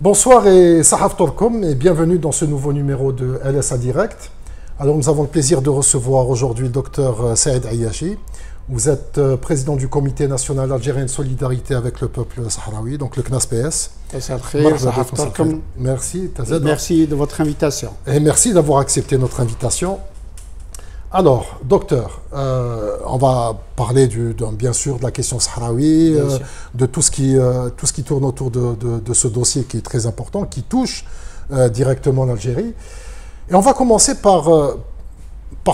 Bonsoir et Sahaf Torkom et bienvenue dans ce nouveau numéro de LSA Direct. Alors nous avons le plaisir de recevoir aujourd'hui le docteur Saïd Ayachi. Vous êtes président du Comité national algérien de solidarité avec le peuple sahraoui, donc le CNAS-PS. Merci. Merci de votre invitation. Et merci d'avoir accepté notre invitation. Alors, docteur, on va parler bien sûr de la question sahraoui, de tout ce qui tourne autour de ce dossier qui est très important, qui touche directement l'Algérie. Et on va commencer par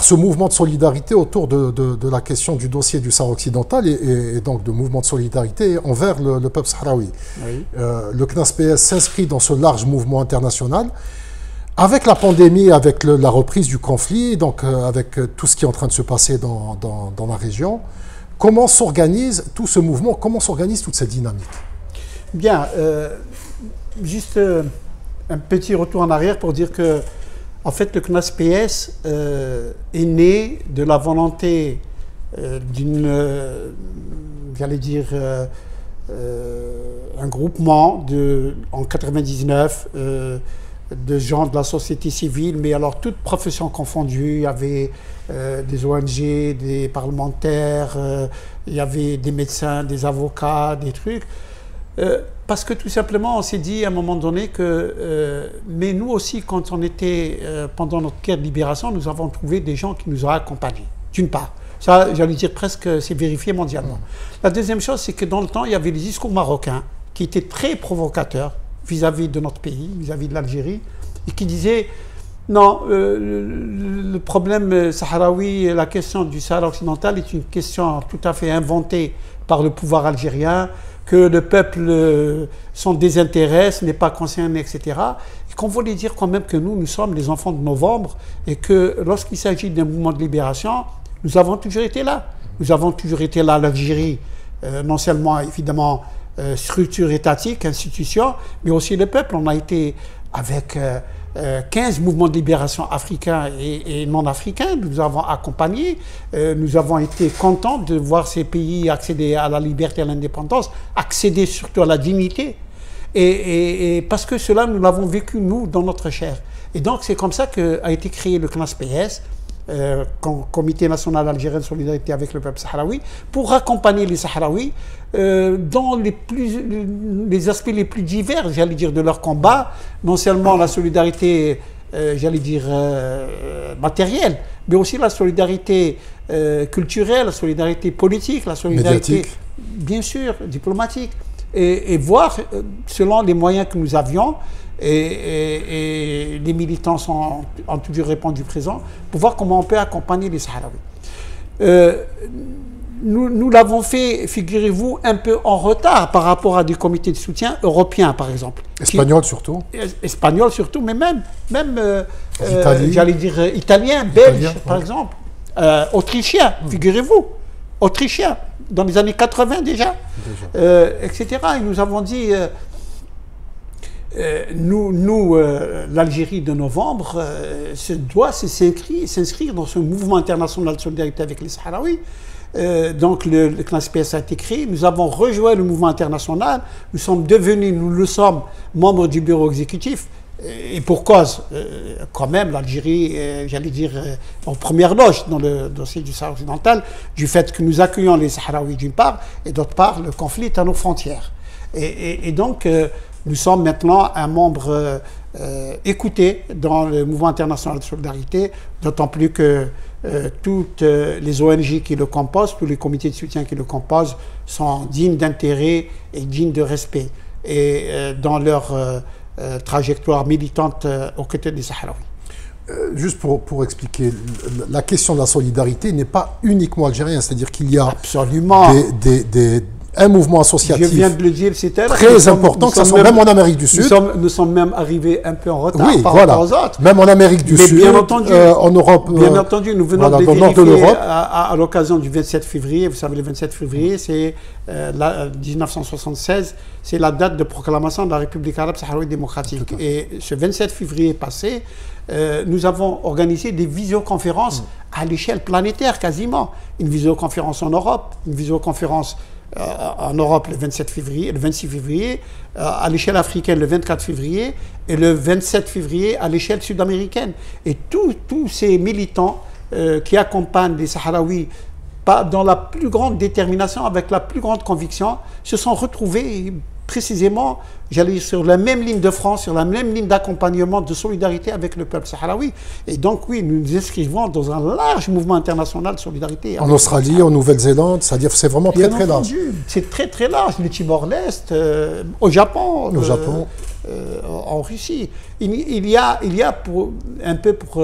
ce mouvement de solidarité autour de la question du dossier du Sahara occidental et donc de mouvement de solidarité envers le peuple sahraoui. Oui. Le CNAS-PS s'inscrit dans ce large mouvement international. Avec la pandémie, avec la reprise du conflit, donc avec tout ce qui est en train de se passer dans la région, comment s'organise tout ce mouvement, comment s'organise toute cette dynamique? Bien, juste un petit retour en arrière pour dire que, en fait, le CNAS-PS est né de la volonté j'allais dire, un groupement en 1999, de gens de la société civile, mais alors toutes professions confondues. Il y avait des ONG, des parlementaires, il y avait des médecins, des avocats, des trucs. Parce que tout simplement, on s'est dit à un moment donné que, mais nous aussi, quand on était pendant notre guerre de libération, nous avons trouvé des gens qui nous ont accompagnés, d'une part. Ça, j'allais dire presque, c'est vérifié mondialement. La deuxième chose, c'est que dans le temps, il y avait les discours marocains qui étaient très provocateurs vis-à-vis de notre pays, vis-à-vis de l'Algérie, et qui disait non, le problème sahraoui, la question du Sahara occidental est une question tout à fait inventée par le pouvoir algérien, que le peuple s'en désintéresse, n'est pas concerné, etc. Et qu'on voulait dire quand même que nous sommes les enfants de novembre, et que lorsqu'il s'agit d'un mouvement de libération, nous avons toujours été là. Nous avons toujours été là, l'Algérie, non seulement évidemment structure étatique, institution, mais aussi le peuple. On a été avec 15 mouvements de libération africains et non africains. Nous avons accompagné, nous avons été contents de voir ces pays accéder à la liberté et à l'indépendance, accéder surtout à la dignité. Et parce que cela, nous l'avons vécu, nous, dans notre chair. Et donc, c'est comme ça qu'a été créé le CNAS-PS, Comité national algérien de solidarité avec le peuple sahraoui, pour accompagner les Sahraouis dans les aspects les plus divers, j'allais dire, de leur combat, non seulement la solidarité, j'allais dire, matérielle, mais aussi la solidarité culturelle, la solidarité politique, la solidarité, médiatique, bien sûr, diplomatique, et voir, selon les moyens que nous avions, et les militants ont toujours répondu présent, pour voir comment on peut accompagner les Sahraouis. Nous l'avons fait, figurez-vous, un peu en retard par rapport à des comités de soutien européens, par exemple. Espagnols surtout. Espagnols surtout, mais même j'allais dire italiens, belges, par exemple. Autrichiens, figurez-vous. Autrichiens, dans les années 80 déjà. Etc. Et nous avons dit... l'Algérie de novembre doit s'inscrire dans ce mouvement international de solidarité avec les Sahraouis. Donc le CNAS-PS a été créé, nous avons rejoint le mouvement international, nous le sommes membres du bureau exécutif, et pour cause, quand même, l'Algérie, j'allais dire, en première loge dans le dossier du Sahara occidental, du fait que nous accueillons les Sahraouis d'une part, et d'autre part, le conflit est à nos frontières. Et donc, nous sommes maintenant un membre écouté dans le mouvement international de solidarité, d'autant plus que toutes les ONG qui le composent, tous les comités de soutien qui le composent sont dignes d'intérêt et dignes de respect, et dans leur trajectoire militante aux côtés des Sahraouis. Juste pour expliquer, la question de la solidarité n'est pas uniquement algérienne, c'est-à-dire qu'il y a absolument un mouvement associatif, je viens de le dire, très important, que ça soit même en Amérique du Sud. Nous sommes même arrivés un peu en retard par rapport aux autres. Même en Amérique du Sud, bien entendu, en Europe. Bien entendu, nous venons de vérifier à l'occasion du 27 février, vous savez, le 27 février, c'est 1976, c'est la date de proclamation de la République arabe sahraoui démocratique. Et ce 27 février passé, nous avons organisé des visioconférences à l'échelle planétaire quasiment. Une visioconférence en Europe, une visioconférence en Europe le 27 février, le 26 février, à l'échelle africaine le 24 février et le 27 février à l'échelle sud-américaine. Et tous ces militants qui accompagnent les Sahraouis dans la plus grande détermination, avec la plus grande conviction, se sont retrouvés précisément, j'allais dire, sur la même ligne de front, sur la même ligne d'accompagnement, de solidarité avec le peuple sahraoui. Et donc oui, nous nous inscrivons dans un large mouvement international de solidarité. En Australie, en Nouvelle-Zélande, c'est-à-dire c'est vraiment très très large. C'est très très large, le Timor-Leste, au Japon, en Russie. Il y a pour, un peu pour,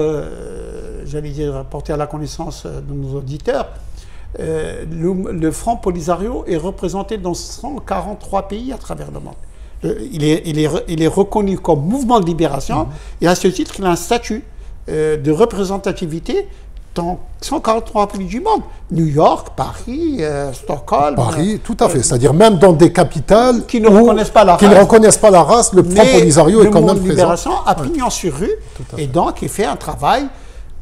j'allais dire, porter à la connaissance de nos auditeurs, le Front Polisario est représenté dans 143 pays à travers le monde. Il est reconnu comme mouvement de libération et à ce titre, il a un statut de représentativité dans 143 pays du monde. New York, Paris, Stockholm. Paris, tout à fait. C'est-à-dire même dans des capitales qui ne reconnaissent pas la race, le Front Polisario est quand même présent. Le mouvement de libération a pignon sur rue et donc il fait un travail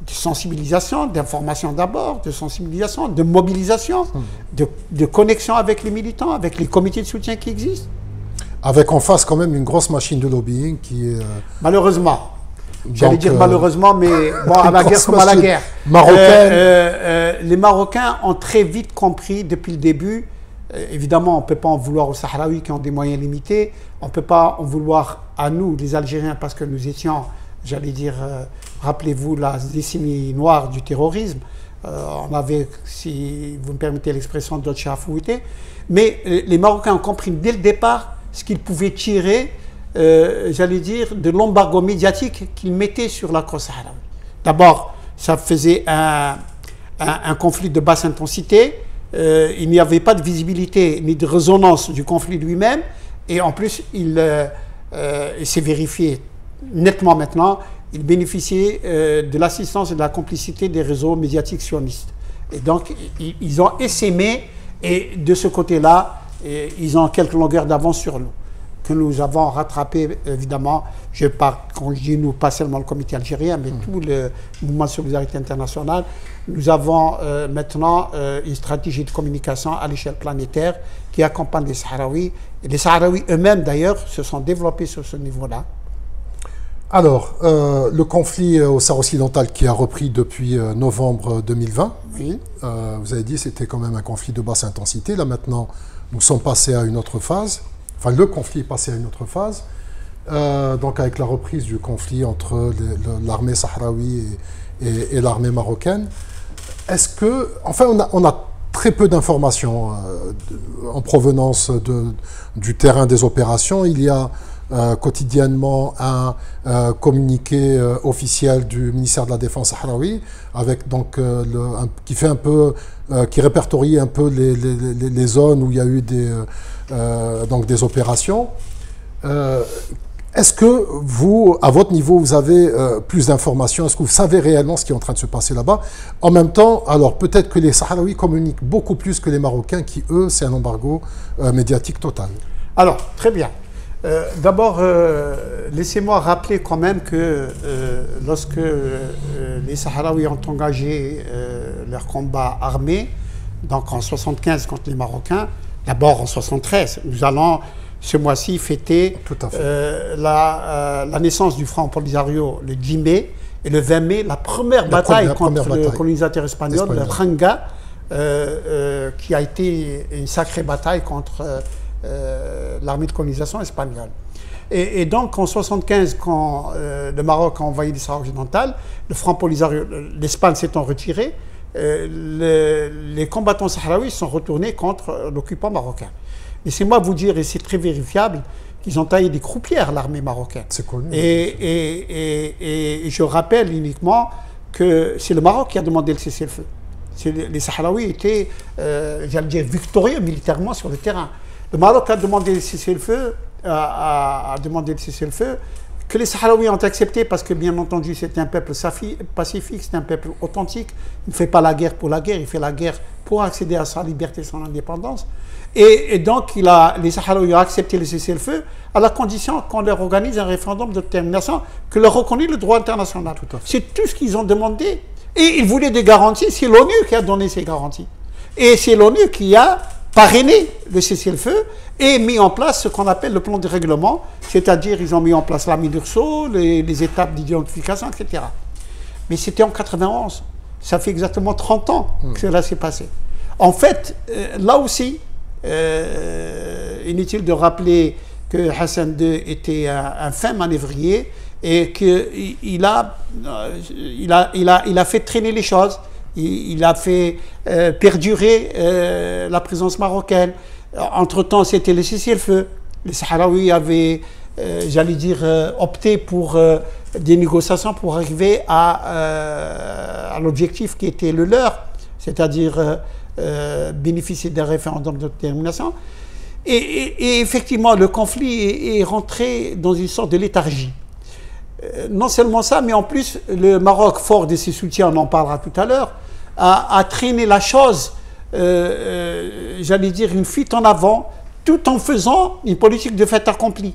de sensibilisation, d'information d'abord, de sensibilisation, de mobilisation, de connexion avec les militants, avec les comités de soutien qui existent. Avec en face quand même une grosse machine de lobbying qui est... Malheureusement. J'allais dire malheureusement, mais bon, à la guerre comme à la guerre. Marocaine. Les Marocains ont très vite compris depuis le début, évidemment on ne peut pas en vouloir aux Sahraouis qui ont des moyens limités, on ne peut pas en vouloir à nous, les Algériens, parce que nous étions, j'allais dire, rappelez-vous la décennie noire du terrorisme, on avait, si vous me permettez l'expression, d'autres chats à fouetter, mais les Marocains ont compris dès le départ ce qu'ils pouvaient tirer, j'allais dire, de l'embargo médiatique qu'ils mettaient sur la cause sahraoui. D'abord, ça faisait un conflit de basse intensité, il n'y avait pas de visibilité ni de résonance du conflit lui-même, et en plus, il s'est vérifié nettement maintenant, il bénéficiait de l'assistance et de la complicité des réseaux médiatiques sionistes. Et donc, ils ont essaimé, et de ce côté-là, ils ont quelques longueurs d'avance sur nous, que nous avons rattrapé, évidemment. Quand je dis nous, pas seulement le comité algérien, mais tout le mouvement de solidarité internationale. Nous avons maintenant une stratégie de communication à l'échelle planétaire qui accompagne les Sahraouis. Et les Sahraouis eux-mêmes, d'ailleurs, se sont développés sur ce niveau-là. Alors, le conflit au Sahara occidental qui a repris depuis novembre 2020, oui. Vous avez dit que c'était quand même un conflit de basse intensité. Là maintenant, nous sommes passés à une autre phase. Enfin, le conflit est passé à une autre phase. Donc avec la reprise du conflit entre l'armée sahraoui et l'armée marocaine. Est-ce que... Enfin, on a très peu d'informations en provenance du terrain des opérations. Il y a quotidiennement un communiqué officiel du ministère de la Défense sahraoui avec donc qui fait un peu qui répertorie un peu les zones où il y a eu donc des opérations. Est-ce que vous, à votre niveau, vous avez plus d'informations? Est-ce que vous savez réellement ce qui est en train de se passer là-bas? En même temps, alors peut-être que les Sahraouis communiquent beaucoup plus que les Marocains qui, eux, c'est un embargo médiatique total. Alors, très bien. D'abord, laissez-moi rappeler quand même que lorsque les Sahraouis ont engagé leur combat armé, donc en 75 contre les Marocains, d'abord en 73, nous allons ce mois-ci fêter la naissance du Front Polisario le 10 mai et le 20 mai, la première bataille contre le colonisateur espagnol, le Ranga, qui a été une sacrée bataille contre l'armée de colonisation espagnole. Et donc en 75, quand le Maroc a envahi le Sahara occidental, le Front Polisario, l'Espagne s'étant retirée, les combattants sahraouis sont retournés contre l'occupant marocain. Laissez-moi vous dire, et c'est très vérifiable, qu'ils ont taillé des croupières à l'armée marocaine. C'est connu. Et je rappelle uniquement que c'est le Maroc qui a demandé le cessez-le-feu. Les Sahraouis étaient, j'allais dire, victorieux militairement sur le terrain. Le Maroc a demandé le cessez-le-feu, a demandé le cessez-le-feu, que les Sahraouis ont accepté parce que, bien entendu, c'est un peuple pacifique, c'est un peuple authentique. Il ne fait pas la guerre pour la guerre, il fait la guerre pour accéder à sa liberté, son indépendance. Et donc, les Sahraouis ont accepté le cessez-le-feu à la condition qu'on leur organise un référendum de détermination que leur reconnaît le droit international. C'est tout ce qu'ils ont demandé. Et ils voulaient des garanties. C'est l'ONU qui a donné ces garanties. Et c'est l'ONU qui a parrainé le cessez-le-feu et mis en place ce qu'on appelle le plan de règlement, c'est-à-dire ils ont mis en place la MINURSO, les étapes d'identification, etc. Mais c'était en 91. Ça fait exactement 30 ans que cela s'est passé. En fait, là aussi, inutile de rappeler que Hassan II était un fin manœuvrier et qu'il a fait traîner les choses. Il a fait perdurer la présence marocaine. Entre-temps, c'était le cessez-le-feu. Les Sahraouis avaient, j'allais dire, opté pour des négociations pour arriver à l'objectif qui était le leur, c'est-à-dire bénéficier d'un référendum d'autodétermination. Et effectivement, le conflit est rentré dans une sorte de léthargie. Non seulement ça, mais en plus, le Maroc, fort de ses soutiens, on en parlera tout à l'heure, a traîné la chose, j'allais dire, une fuite en avant, tout en faisant une politique de fait accompli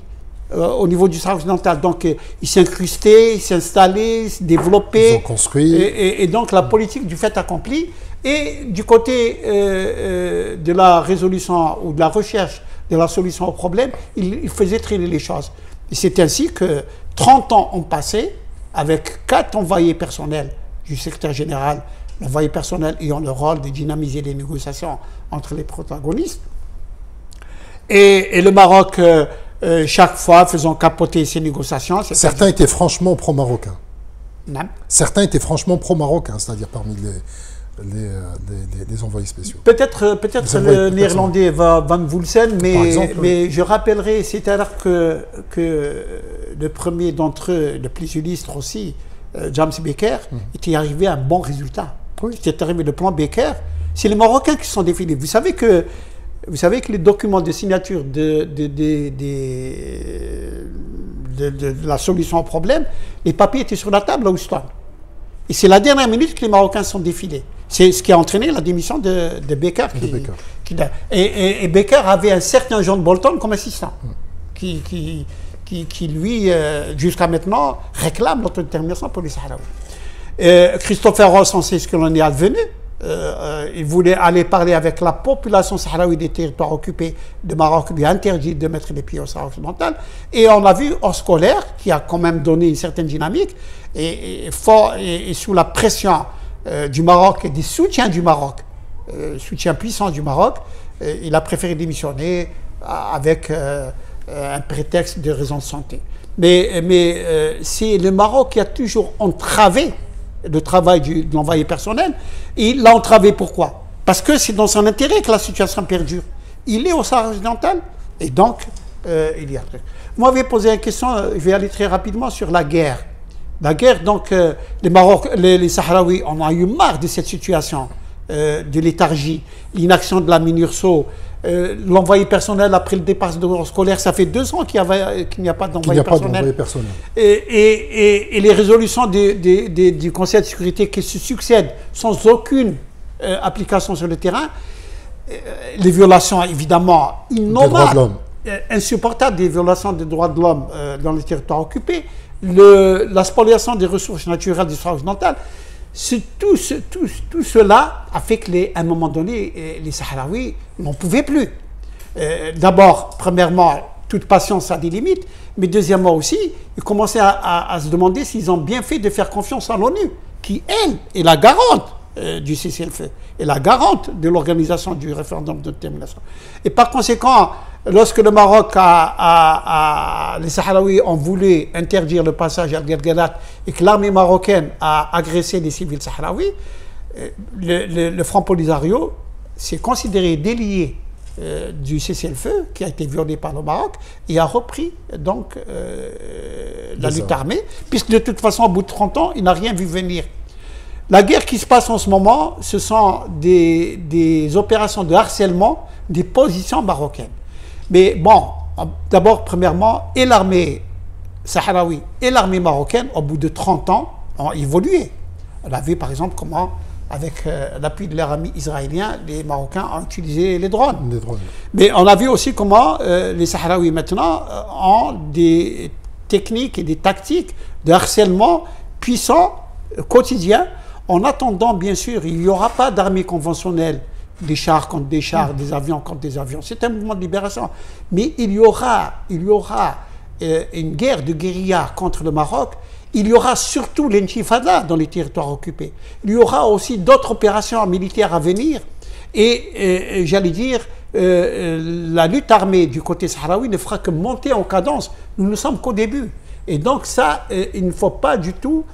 au niveau du Sahara occidental. Donc, il s'est incrusté, il s'est installé, il s'est développé. Ils ont construit. Et donc, la politique du fait accompli. Et du côté de la résolution ou de la recherche de la solution au problème, il faisait traîner les choses. Et c'est ainsi que 30 ans ont passé avec 4 envoyés personnels du secrétaire général, l'envoyé personnel ayant le rôle de dynamiser les négociations entre les protagonistes. Et le Maroc, chaque fois, faisant capoter ces négociations. Certains étaient franchement pro-marocains. Non. Certains étaient franchement pro-marocains, c'est-à-dire parmi les envoyés spéciaux. Peut-être le néerlandais Van Woelsen, mais je rappellerai, c'est-à-dire que le premier d'entre eux, le plus illustre aussi, James Becker, était arrivé à un bon résultat. Oui. C'était arrivé le plan Becker. C'est les Marocains qui sont défilés. Vous savez que les documents de signature de la solution au problème, les papiers étaient sur la table à Houston. Et c'est la dernière minute que les Marocains sont défilés. C'est ce qui a entraîné la démission de Becker. Et Becker avait un certain John Bolton comme assistant, qui lui, jusqu'à maintenant, réclame l'autodétermination pour les Sahraouis. Christopher Ross, on sait ce que l'on est advenu. Il voulait aller parler avec la population sahraoui des territoires occupés de Maroc, lui a interdit de mettre les pieds au Sahara occidental. Et on a vu Oscolaire, qui a quand même donné une certaine dynamique, et sous la pression du Maroc et des soutiens du Maroc, soutien puissant du Maroc, il a préféré démissionner avec un prétexte de raisons de santé. Mais c'est le Maroc qui a toujours entravé le travail de l'envoyé personnel. Et il l'a entravé pourquoi? Parce que c'est dans son intérêt que la situation perdure. Il est au Sahara occidental et donc il y a... Vous m'avez posé une question, je vais aller très rapidement sur la guerre. La guerre, donc, les Sahraouis en ont eu marre de cette situation de léthargie, l'inaction de la MINURSO, l'envoyé personnel après le départ scolaire, ça fait 2 ans qu'il n'y a pas d'envoyé personnel. Et les résolutions du Conseil de sécurité qui se succèdent sans aucune application sur le terrain, les violations évidemment innommables, insupportables des violations des droits de l'homme dans les territoires occupés, la spoliation des ressources naturelles du Sahara occidental. Tout cela a fait qu'à un moment donné, les Sahraouis n'en pouvaient plus. D'abord, premièrement, toute patience a des limites, mais deuxièmement aussi, ils commençaient à se demander s'ils ont bien fait de faire confiance à l'ONU, qui, elle, est la garante du cessez-le-feu, est la garante de l'organisation du référendum d'autodétermination. Et par conséquent, lorsque le Maroc les Sahraouis ont voulu interdire le passage à Guerguerat et que l'armée marocaine a agressé les civils sahraouis, le Front Polisario s'est considéré délié du cessez-le-feu qui a été violé par le Maroc et a repris donc la lutte armée, puisque de toute façon, au bout de 30 ans, il n'a rien vu venir. La guerre qui se passe en ce moment, ce sont des opérations de harcèlement des positions marocaines. Mais bon, d'abord, premièrement, et l'armée sahraoui et l'armée marocaine, au bout de 30 ans, ont évolué. On a vu par exemple comment, avec l'appui de leur ami israélien, les Marocains ont utilisé les drones. Mais on a vu aussi comment les Sahraouis maintenant ont des techniques et des tactiques de harcèlement puissants, quotidiens. En attendant, bien sûr, il n'y aura pas d'armée conventionnelle des chars contre des chars, des avions contre des avions. C'est un mouvement de libération. Mais il y aura une guerre de guérilla contre le Maroc. Il y aura surtout l'intifada dans les territoires occupés. Il y aura aussi d'autres opérations militaires à venir. Et j'allais dire, la lutte armée du côté sahraoui ne fera que monter en cadence. Nous ne sommes qu'au début. Et donc ça, il ne faut pas du tout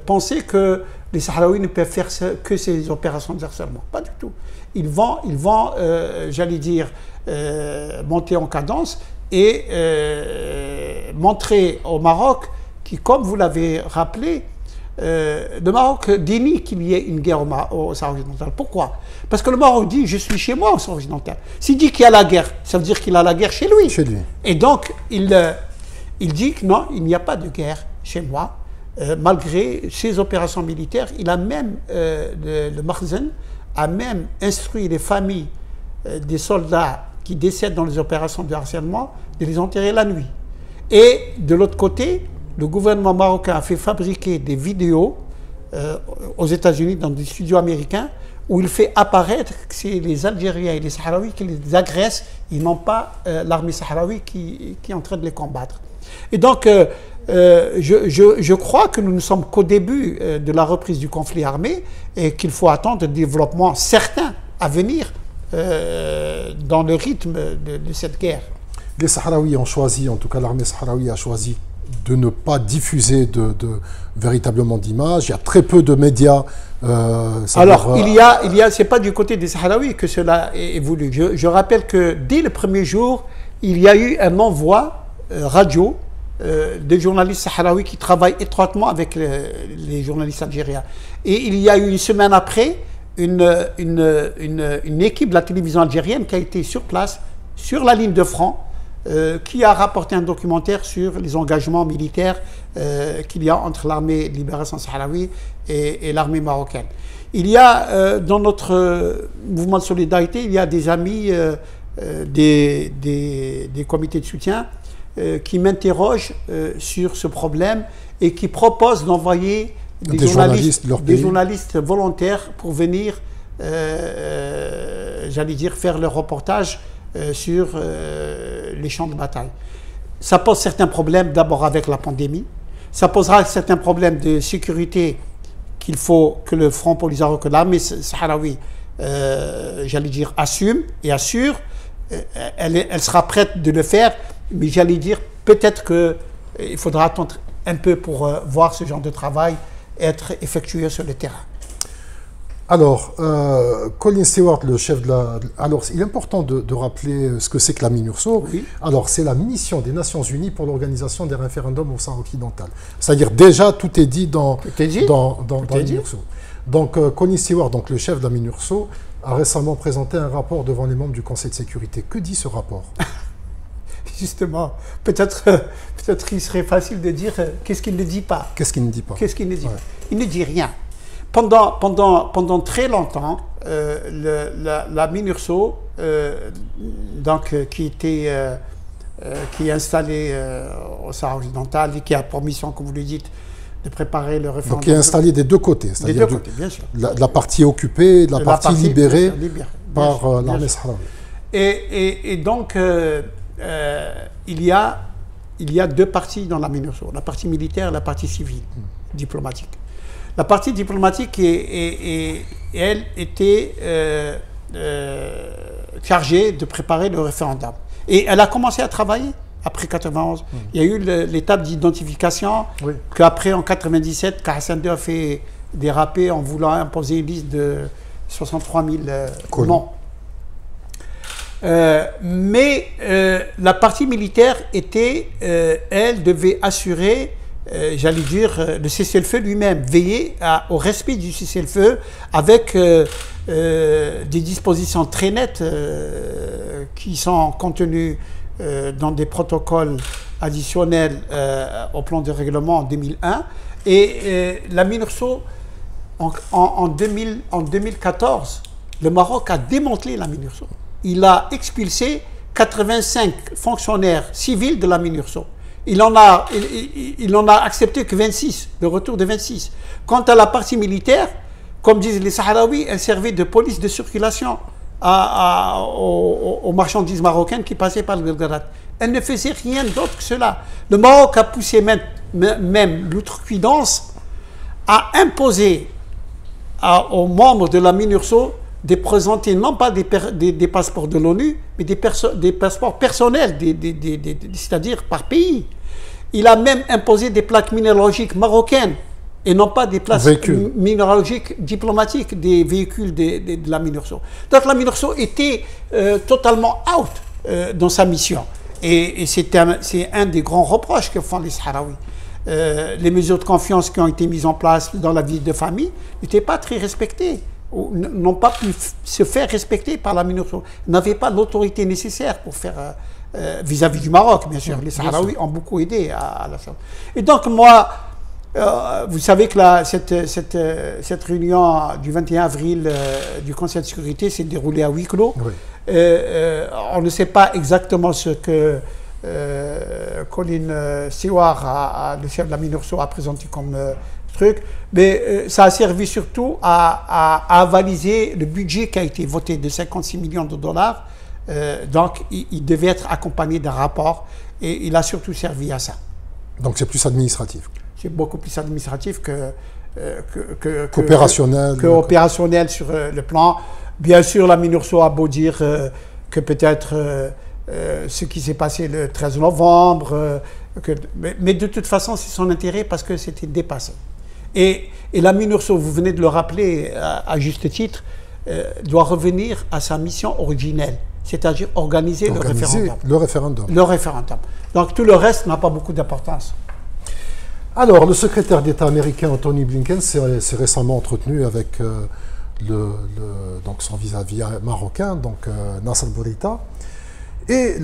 penser que les Sahraouis ne peuvent faire que ces opérations de harcèlement. Pas du tout. Ils vont j'allais dire, monter en cadence et montrer au Maroc qui, comme vous l'avez rappelé, le Maroc dénie qu'il y ait une guerre au Sahara occidental. Pourquoi? Parce que le Maroc dit « je suis chez moi au Sahara occidental ». S'il dit qu'il y a la guerre, ça veut dire qu'il a la guerre chez lui. Et donc, il dit que non, il n'y a pas de guerre chez moi. Malgré ses opérations militaires, il a même, le Makhzen a même instruit les familles des soldats qui décèdent dans les opérations de harcèlement de les enterrer la nuit. Et de l'autre côté, le gouvernement marocain a fait fabriquer des vidéos aux États-Unis, dans des studios américains, où il fait apparaître que c'est les Algériens et les Sahraouis qui les agressent, ils n'ont pas l'armée sahraoui qui est en train de les combattre. Et donc, je crois que nous ne sommes qu'au début de la reprise du conflit armé et qu'il faut attendre des développements certains à venir dans le rythme de cette guerre. Les Sahraouis ont choisi, en tout cas l'armée sahraoui a choisi de ne pas diffuser véritablement d'images. Il y a très peu de médias. Alors, c'est pas du côté des Sahraouis que cela est voulu. Je rappelle que dès le premier jour, il y a eu un envoi radio des journalistes sahraouis qui travaillent étroitement avec les journalistes algériens. Et il y a eu une semaine après une équipe de la télévision algérienne qui a été sur place, sur la ligne de front, qui a rapporté un documentaire sur les engagements militaires qu'il y a entre l'armée de libération sahraoui et l'armée marocaine. Il y a dans notre mouvement de solidarité, il y a des amis des comités de soutien qui m'interrogent sur ce problème et qui proposent d'envoyer des journalistes volontaires pour venir, j'allais dire, faire le reportage sur les champs de bataille. Ça pose certains problèmes, d'abord avec la pandémie. Ça posera certains problèmes de sécurité qu'il faut que le Front Polisario, que l'armée sahraoui, j'allais dire, assume et assure. Elle sera prête de le faire, mais j'allais dire, peut-être qu'il faudra attendre un peu pour voir ce genre de travail être effectué sur le terrain. Alors, Colin Stewart, le chef de la... Alors, il est important de rappeler ce que c'est que la MINURSO. Oui. Alors, c'est la mission des Nations Unies pour l'organisation des référendums au Sahara occidental. C'est-à-dire, déjà, tout est dit dans la MINURSO. Donc, Colin Stewart, donc, le chef de la MINURSO, a récemment présenté un rapport devant les membres du Conseil de sécurité. Que dit ce rapport? Justement, peut-être qu'il serait facile de dire qu'est-ce qu'il ne dit pas. Qu'est-ce qu'il ne dit pas? Qu'est-ce qu'il ne dit pas? Il ne dit rien. Pendant très longtemps, la MINURSO, qui est installée au Sahara occidental et qui a pour mission, comme vous le dites, de préparer le référendum. Donc qui est installée des deux côtés, c'est-à-dire bien sûr. La partie occupée, la partie libérée par l'armée sahraoui. Et donc, il y a deux parties dans la MINURSO, la partie militaire et la partie civile, diplomatique. La partie diplomatique, elle était chargée de préparer le référendum. Et elle a commencé à travailler après 91. Il y a eu l'étape d'identification qu'après, en 97, Hassan II a fait déraper en voulant imposer une liste de 63 000 noms. Mais la partie militaire était, elle devait assurer, j'allais dire, le cessez-le-feu lui-même, veiller au respect du cessez-le-feu avec des dispositions très nettes qui sont contenues dans des protocoles additionnels au plan de règlement en 2001. Et la MINURSO, en 2014, le Maroc a démantelé la MINURSO. Il a expulsé 85 fonctionnaires civils de la MINURSO. Il en a accepté que 26, le retour de 26. Quant à la partie militaire, comme disent les Sahraouis, elle servait de police de circulation aux marchandises marocaines qui passaient par le Guelguerat. Elle ne faisait rien d'autre que cela. Le Maroc a poussé même l'outrecuidance à imposer aux membres de la MINURSO de présenter non pas des passeports de l'ONU, mais des passeports personnels, c'est-à-dire par pays. Il a même imposé des plaques minéralogiques marocaines et non pas des plaques minéralogiques diplomatiques des véhicules de la MINURSO. Donc la MINURSO était totalement out dans sa mission. Et c'est un des grands reproches que font les Sahraouis. Les mesures de confiance qui ont été mises en place dans la vie de famille n'étaient pas très respectées, n'ont pas pu se faire respecter par la MINURSO, n'avaient pas l'autorité nécessaire pour faire vis-à-vis du Maroc, bien sûr. Les Sahraouis ont beaucoup aidé à la chose. Et donc moi, vous savez que cette réunion du 21 avril du Conseil de sécurité s'est déroulée à huis clos. Oui. On ne sait pas exactement ce que Colin Seward, le chef de la MINURSO, a présenté comme truc, mais ça a servi surtout à avaliser le budget qui a été voté de 56 millions de dollars. Donc il devait être accompagné d'un rapport et il a surtout servi à ça. Donc c'est plus administratif. C'est beaucoup plus administratif que opérationnel. Sur le plan. Bien sûr, la MINURSO a beau dire que peut-être ce qui s'est passé le 13 novembre, mais de toute façon, c'est son intérêt parce que c'était dépassé. Et la MINURSO, vous venez de le rappeler à juste titre, doit revenir à sa mission originelle, c'est-à-dire organiser le référendum. Le référendum. Donc tout le reste n'a pas beaucoup d'importance. Alors, le secrétaire d'État américain Anthony Blinken s'est récemment entretenu avec donc son vis-à-vis marocain, donc Nasser Bourita. Et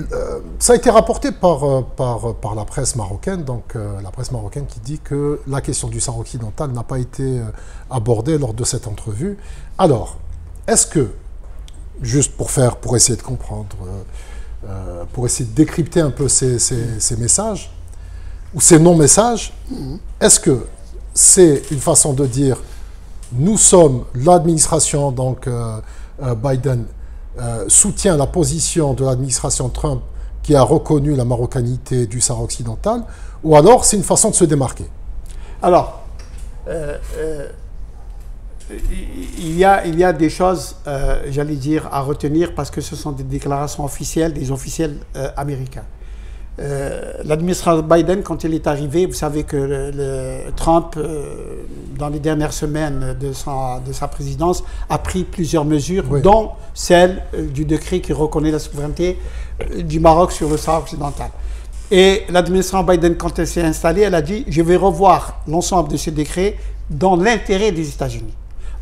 ça a été rapporté par la presse marocaine, donc la presse marocaine qui dit que la question du Sahara occidental n'a pas été abordée lors de cette entrevue. Alors, est-ce que, juste pour essayer de comprendre, pour essayer de décrypter un peu ces messages, ou ces non-messages, est-ce que c'est une façon de dire nous sommes l'administration, donc Biden soutient la position de l'administration Trump qui a reconnu la marocanité du Sahara occidental, ou alors c'est une façon de se démarquer? Alors, il y a des choses, j'allais dire, à retenir parce que ce sont des déclarations officielles des officiels américains. L'administration Biden, quand il est arrivé, vous savez que Trump, dans les dernières semaines de sa présidence, a pris plusieurs mesures, oui, dont celle du décret qui reconnaît la souveraineté du Maroc sur le Sahara occidental. Et l'administration Biden, quand elle s'est installée, elle a dit « Je vais revoir l'ensemble de ces décrets dans l'intérêt des États-Unis ».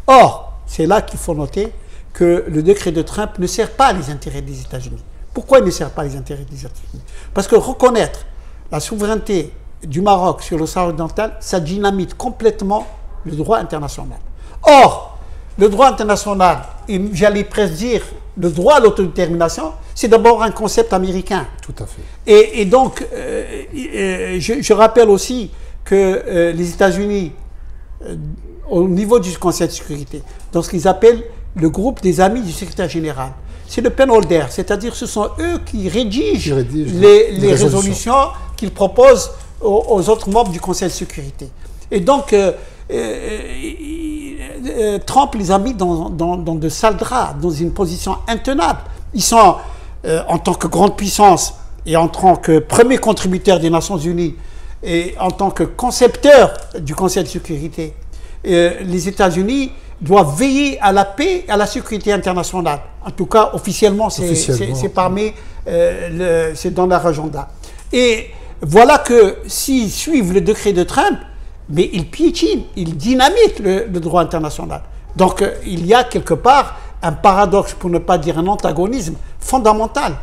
Or, c'est là qu'il faut noter que le décret de Trump ne sert pas les intérêts des États-Unis. Pourquoi il ne sert pas les intérêts des États-Unis? Parce que reconnaître la souveraineté du Maroc sur le Sahara occidental, ça dynamite complètement le droit international. Or, le droit international, et j'allais presque dire le droit à l'autodétermination, c'est d'abord un concept américain. Tout à fait. Et donc, je rappelle aussi que les États-Unis, au niveau du Conseil de sécurité, dans ce qu'ils appellent le groupe des amis du secrétaire général, c'est le penholder, c'est-à-dire ce sont eux qui rédigent les résolutions qu'ils proposent aux autres membres du Conseil de sécurité. Et donc, Trump les a mis dans de sales draps, dans une position intenable. Ils sont, en tant que grande puissance et en tant que premier contributeur des Nations Unies et en tant que concepteur du Conseil de sécurité, les États-Unis doivent veiller à la paix et à la sécurité internationale. En tout cas, officiellement, c'est parmi, c'est dans leur agenda. Et voilà que s'ils suivent le décret de Trump, mais ils piétinent, ils dynamitent le droit international. Donc, il y a quelque part un paradoxe, pour ne pas dire un antagonisme fondamental.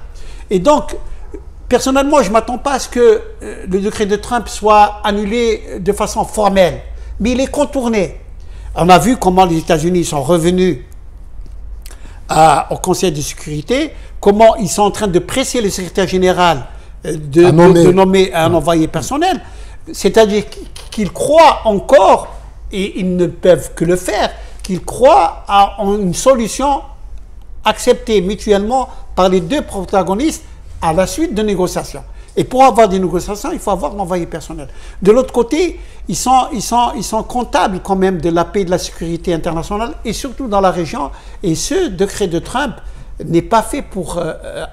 Et donc, personnellement, je ne m'attends pas à ce que le décret de Trump soit annulé de façon formelle, mais il est contourné. On a vu comment les États-Unis sont revenus au Conseil de sécurité, comment ils sont en train de presser le secrétaire général de nommer un envoyé personnel. C'est-à-dire qu'ils croient encore, et ils ne peuvent que le faire, qu'ils croient à une solution acceptées mutuellement par les deux protagonistes à la suite de négociations. Et pour avoir des négociations, il faut avoir l'envoyé personnel. De l'autre côté, ils sont comptables quand même de la paix et de la sécurité internationale, et surtout dans la région. Et ce décret de Trump n'est pas fait pour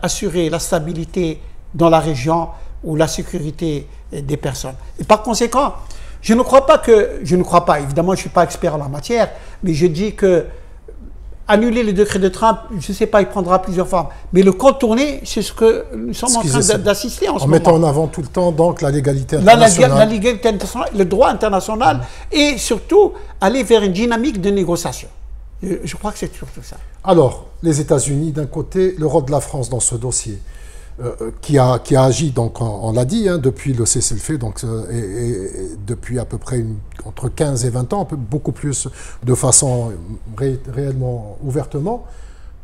assurer la stabilité dans la région ou la sécurité des personnes. Et par conséquent, je ne crois pas, évidemment je ne suis pas expert en la matière, mais je dis que annuler le décret de Trump, je ne sais pas, il prendra plusieurs formes. Mais le contourner, c'est ce que nous sommes en train d'assister en ce moment. En mettant en avant tout le temps donc la légalité internationale. La légalité internationale, le droit international, et surtout aller vers une dynamique de négociation. Je crois que c'est surtout ça. Alors, les États-Unis d'un côté, le rôle de la France dans ce dossier, qui a agi, donc on l'a dit, hein, depuis le cessez-le-feu, donc et depuis à peu près entre 15 et 20 ans, beaucoup plus de façon réellement ouvertement,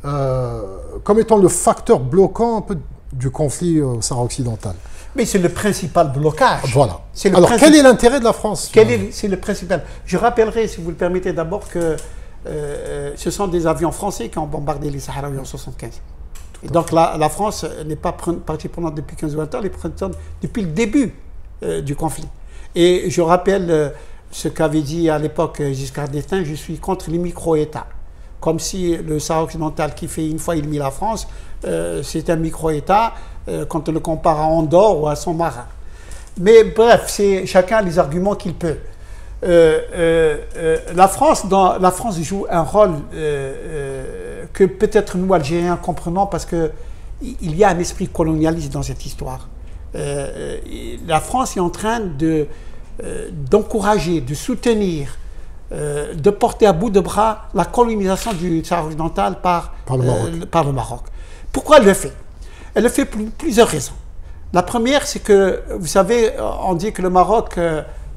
comme étant le facteur bloquant un peu du conflit au Sahara occidental. Mais c'est le principal blocage. Voilà. Alors, quel est l'intérêt de la France? C'est le principal. Je rappellerai, si vous le permettez d'abord, que ce sont des avions français qui ont bombardé les Sahraouis en 1975. Et donc la France n'est pas partie prenante depuis 15 ou 20 ans, elle est prenante depuis le début du conflit. Et je rappelle ce qu'avait dit à l'époque Giscard d'Estaing, je suis contre les micro-États. Comme si le Sahara occidental, qui fait une fois et demie la France, c'est un micro-État quand on le compare à Andorre ou à Saint-Marin. Mais bref, chacun a les arguments qu'il peut. La France joue un rôle que peut-être nous, Algériens, comprenons parce qu'il y a un esprit colonialiste dans cette histoire. La France est en train d'encourager, de soutenir, de porter à bout de bras la colonisation du Sahara occidental par le Maroc. Pourquoi elle le fait? Elle le fait pour plusieurs raisons. La première, c'est que, vous savez, on dit que le Maroc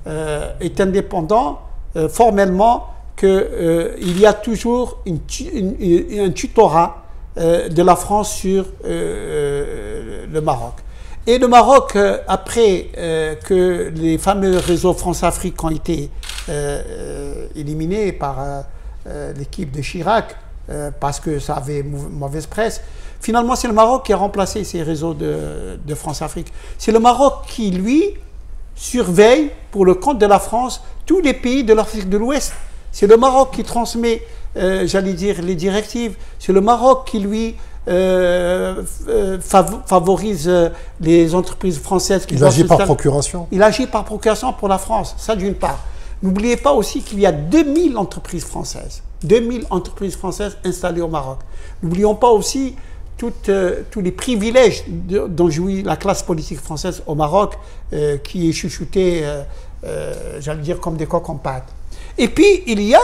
est indépendant formellement, qu'il y a toujours un tutorat de la France sur le Maroc. Et le Maroc, après que les fameux réseaux France-Afrique ont été éliminés par l'équipe de Chirac, parce que ça avait mauvaise presse, finalement c'est le Maroc qui a remplacé ces réseaux de France-Afrique. C'est le Maroc qui, lui, surveille pour le compte de la France tous les pays de l'Afrique de l'Ouest. C'est le Maroc qui transmet, j'allais dire, les directives. C'est le Maroc qui, lui, favorise les entreprises françaises. Il agit par procuration. Il agit par procuration pour la France, ça d'une part. N'oubliez pas aussi qu'il y a 2000 entreprises françaises. 2000 entreprises françaises installées au Maroc. N'oublions pas aussi tous les privilèges dont jouit la classe politique française au Maroc, qui est chouchoutée, j'allais dire, comme des coques en pâte. Et puis, il y a,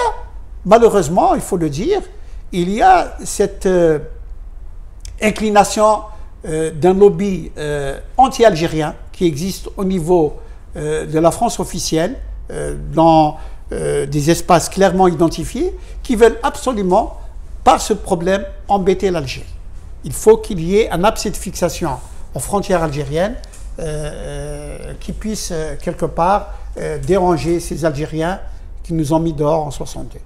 malheureusement, il faut le dire, il y a cette inclination d'un lobby anti-algérien qui existe au niveau de la France officielle, dans des espaces clairement identifiés, qui veulent absolument, par ce problème, embêter l'Algérie. Il faut qu'il y ait un abcès de fixation aux frontières algériennes qui puisse, quelque part, déranger ces Algériens qui nous ont mis dehors en 62.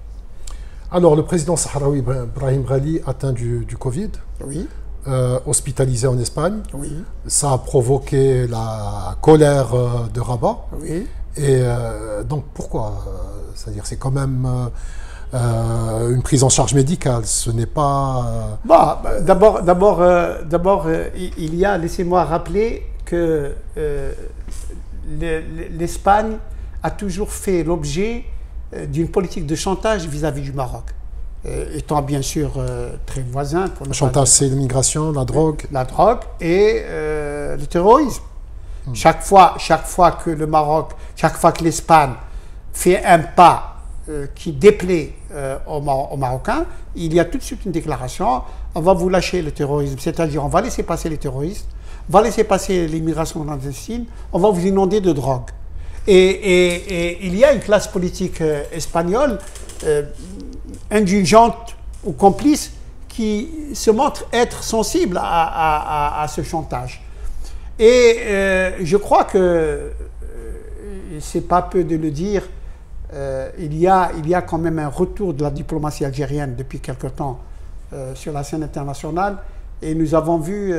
Alors, le président sahraoui Brahim Ghali, atteint du Covid, oui. Hospitalisé en Espagne. Oui. Ça a provoqué la colère de Rabat. Oui. Et donc, pourquoi? C'est-à-dire, c'est quand même une prise en charge médicale, ce n'est pas... D'abord, il y a, laissez-moi rappeler que l'Espagne a toujours fait l'objet d'une politique de chantage vis-à-vis du Maroc, étant bien sûr très voisin. Le chantage, c'est l'immigration, la drogue. La drogue et le terrorisme. Chaque fois que le Maroc, chaque fois que l'Espagne fait un pas qui déplaît aux Marocains, il y a tout de suite une déclaration: on va vous lâcher le terrorisme, c'est-à-dire on va laisser passer les terroristes, on va laisser passer l'immigration clandestine, on va vous inonder de drogue. Et il y a une classe politique espagnole indulgente ou complice qui se montre être sensible à ce chantage. Et je crois que, c'est pas peu de le dire, il y a quand même un retour de la diplomatie algérienne depuis quelque temps sur la scène internationale. Et nous avons vu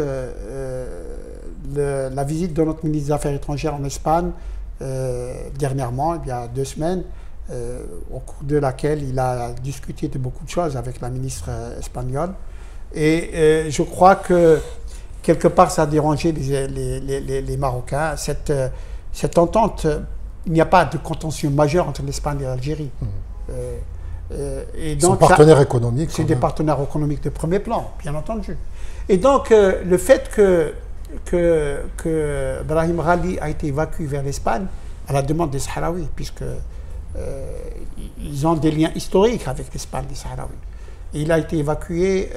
la visite de notre ministre des Affaires étrangères en Espagne dernièrement, il y a 2 semaines, au cours de laquelle il a discuté de beaucoup de choses avec la ministre espagnole. Et je crois que quelque part ça a dérangé les Marocains. Cette entente, il n'y a pas de contentieux majeur entre l'Espagne et l'Algérie. Ils sont partenaires économiques. C'est des partenaires économiques de premier plan, bien entendu. Et donc, le fait que Brahim Ghali a été évacué vers l'Espagne à la demande des Sahraouis, puisque ils ont des liens historiques avec l'Espagne, les Sahraouis. Et il a été évacué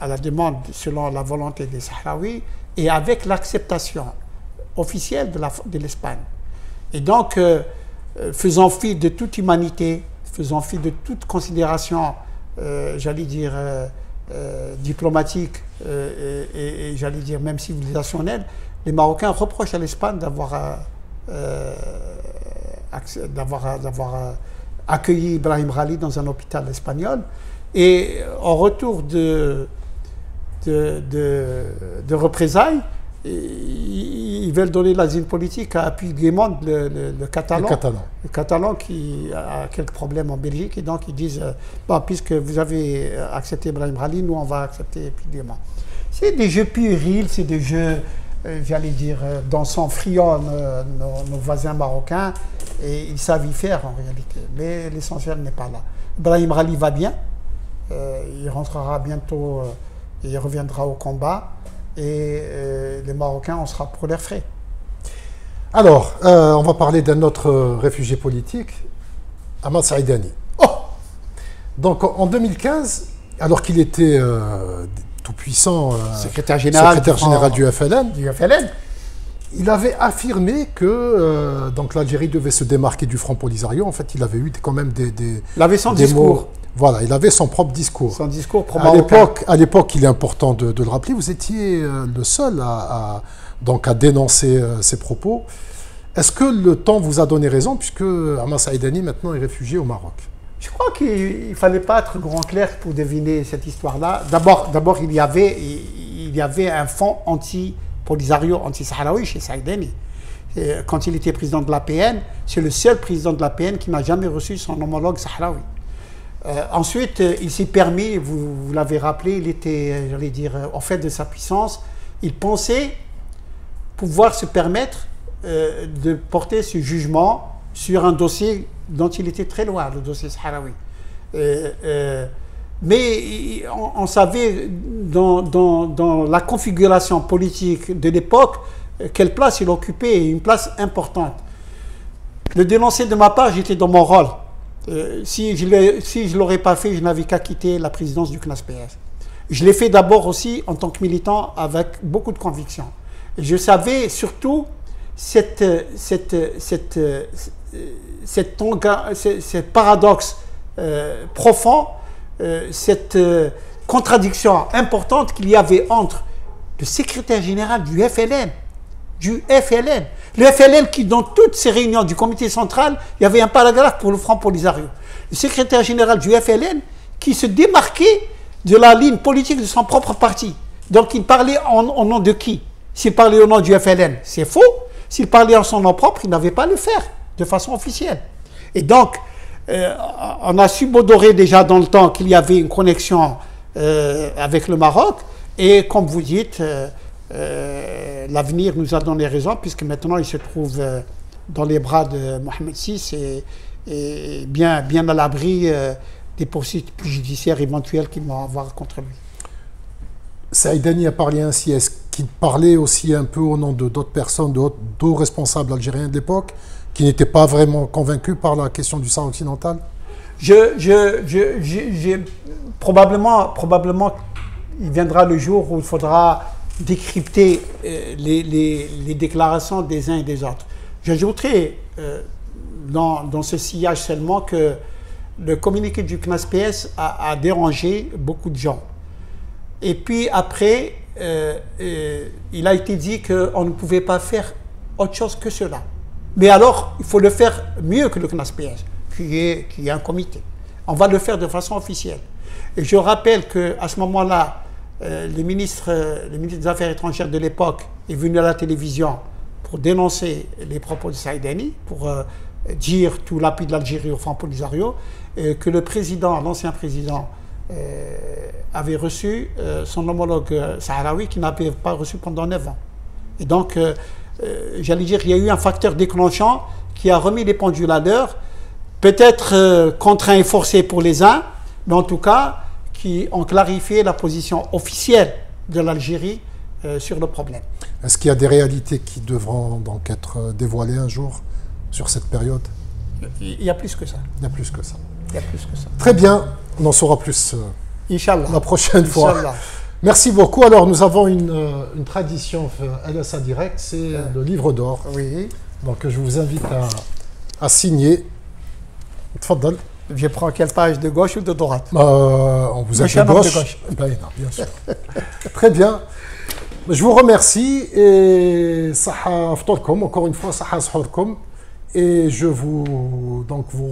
à la demande, selon la volonté des Sahraouis, et avec l'acceptation officielle de l'Espagne. Et donc, faisant fi de toute humanité, faisant fi de toute considération, j'allais dire, diplomatique et j'allais dire même civilisationnelle, les Marocains reprochent à l'Espagne d'avoir accueilli Brahim Ghali dans un hôpital espagnol, et en retour de représailles, ils veulent donner l'asile politique à Puigdemont, le Catalan qui a quelques problèmes en Belgique, et donc ils disent bon, puisque vous avez accepté Brahim Ghali, nous on va accepter Puigdemont. C'est des jeux puérils, c'est des jeux, j'allais dire, dont sont friands nos voisins marocains, et ils savent y faire en réalité. Mais l'essentiel n'est pas là. Brahim Ghali va bien, il rentrera bientôt, il reviendra au combat. Et les Marocains, on sera pour leurs frais. Alors, on va parler d'un autre réfugié politique, Ahmad Saïdani. Oh, donc, en 2015, alors qu'il était tout-puissant secrétaire général du FLN, il avait affirmé que donc l'Algérie devait se démarquer du Front Polisario. En fait, il avait eu quand même il avait son discours. Mots. Voilà, il avait son propre discours. Son discours à l'époque, il est important de le rappeler, vous étiez le seul à dénoncer ces propos. Est-ce que le temps vous a donné raison, puisque Ahmad Saïdani maintenant est réfugié au Maroc? Je crois qu'il ne fallait pas être grand clair pour deviner cette histoire-là. D'abord, il y avait un fond anti-Polisario, anti-Sahraoui chez Saïdani. Quand il était président de l'APN, c'est le seul président de l'APN qui n'a jamais reçu son homologue Sahraoui. Ensuite, il s'est permis, vous l'avez rappelé, il était, j'allais dire, au fait de sa puissance, il pensait pouvoir se permettre de porter ce jugement sur un dossier dont il était très loin, le dossier sahraoui. Mais on savait dans la configuration politique de l'époque quelle place il occupait, une place importante. Le dénoncer de ma part, j'étais dans mon rôle. Si je ne l'aurais pas fait, je n'avais qu'à quitter la présidence du CNAS-PS. Je l'ai fait d'abord aussi en tant que militant avec beaucoup de conviction. Et je savais surtout ce paradoxe profond, cette contradiction importante qu'il y avait entre le secrétaire général du FLN, le FLN qui, dans toutes ces réunions du comité central, il y avait un paragraphe pour le Front Polisario. Le secrétaire général du FLN qui se démarquait de la ligne politique de son propre parti. Donc il parlait au nom de qui? S'il parlait au nom du FLN, c'est faux. S'il parlait en son nom propre, il n'avait pas à le faire de façon officielle. Et donc, on a subodoré déjà dans le temps qu'il y avait une connexion avec le Maroc. Et comme vous dites, l'avenir nous a donné raison, puisque maintenant il se trouve dans les bras de Mohamed VI et bien à l'abri des poursuites judiciaires éventuelles qu'ils vont avoir contre lui. Saïdani a parlé ainsi. Est-ce qu'il parlait aussi un peu au nom de d'autres personnes, d'autres responsables algériens de l'époque, qui n'étaient pas vraiment convaincus par la question du Sahara occidental? Probablement, il viendra le jour où il faudra décrypter les déclarations des uns et des autres. J'ajouterai dans ce sillage seulement que le communiqué du CNAS-PS a dérangé beaucoup de gens. Et puis après, il a été dit qu'on ne pouvait pas faire autre chose que cela. Mais alors, il faut le faire mieux que le CNAS-PS, qui est un comité. On va le faire de façon officielle. Et je rappelle qu'à ce moment-là, le ministre des Affaires étrangères de l'époque est venu à la télévision pour dénoncer les propos de Saïdani, pour dire tout l'appui de l'Algérie au Front Polisario, et que le président, l'ancien président, avait reçu son homologue sahraoui qui n'avait pas reçu pendant 9 ans. Et donc, j'allais dire, il y a eu un facteur déclenchant qui a remis les pendules à l'heure, peut-être contraint et forcé pour les uns, mais en tout cas, qui ont clarifié la position officielle de l'Algérie sur le problème. Est-ce qu'il y a des réalités qui devront donc être dévoilées un jour sur cette période? Il y a plus que ça. Il y a plus que ça. Il y a plus que ça. Très bien, on en saura plus Inch'Allah. la prochaine fois. Inch'Allah. Merci beaucoup. Alors, nous avons une tradition LSA Direct, c'est le livre d'or. Oui. Donc, je vous invite à signer. Tfaddal. Je prends quelle page, de gauche ou de droite? On vous a de gauche. Ben, non, bien sûr. Très bien. Je vous remercie et Saha Ftorkom, encore une fois, Saha Sahorkom. Et je vous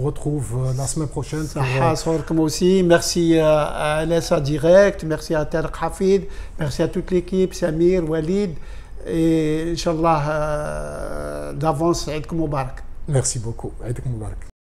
retrouve la semaine prochaine. Saha Sahorkom aussi. Merci à LSA Direct, merci à Tariq Hafid, merci à toute l'équipe, Samir, Walid. Et Inch'Allah, d'avance, Eid Moubarak. Merci beaucoup. Eid Moubarak.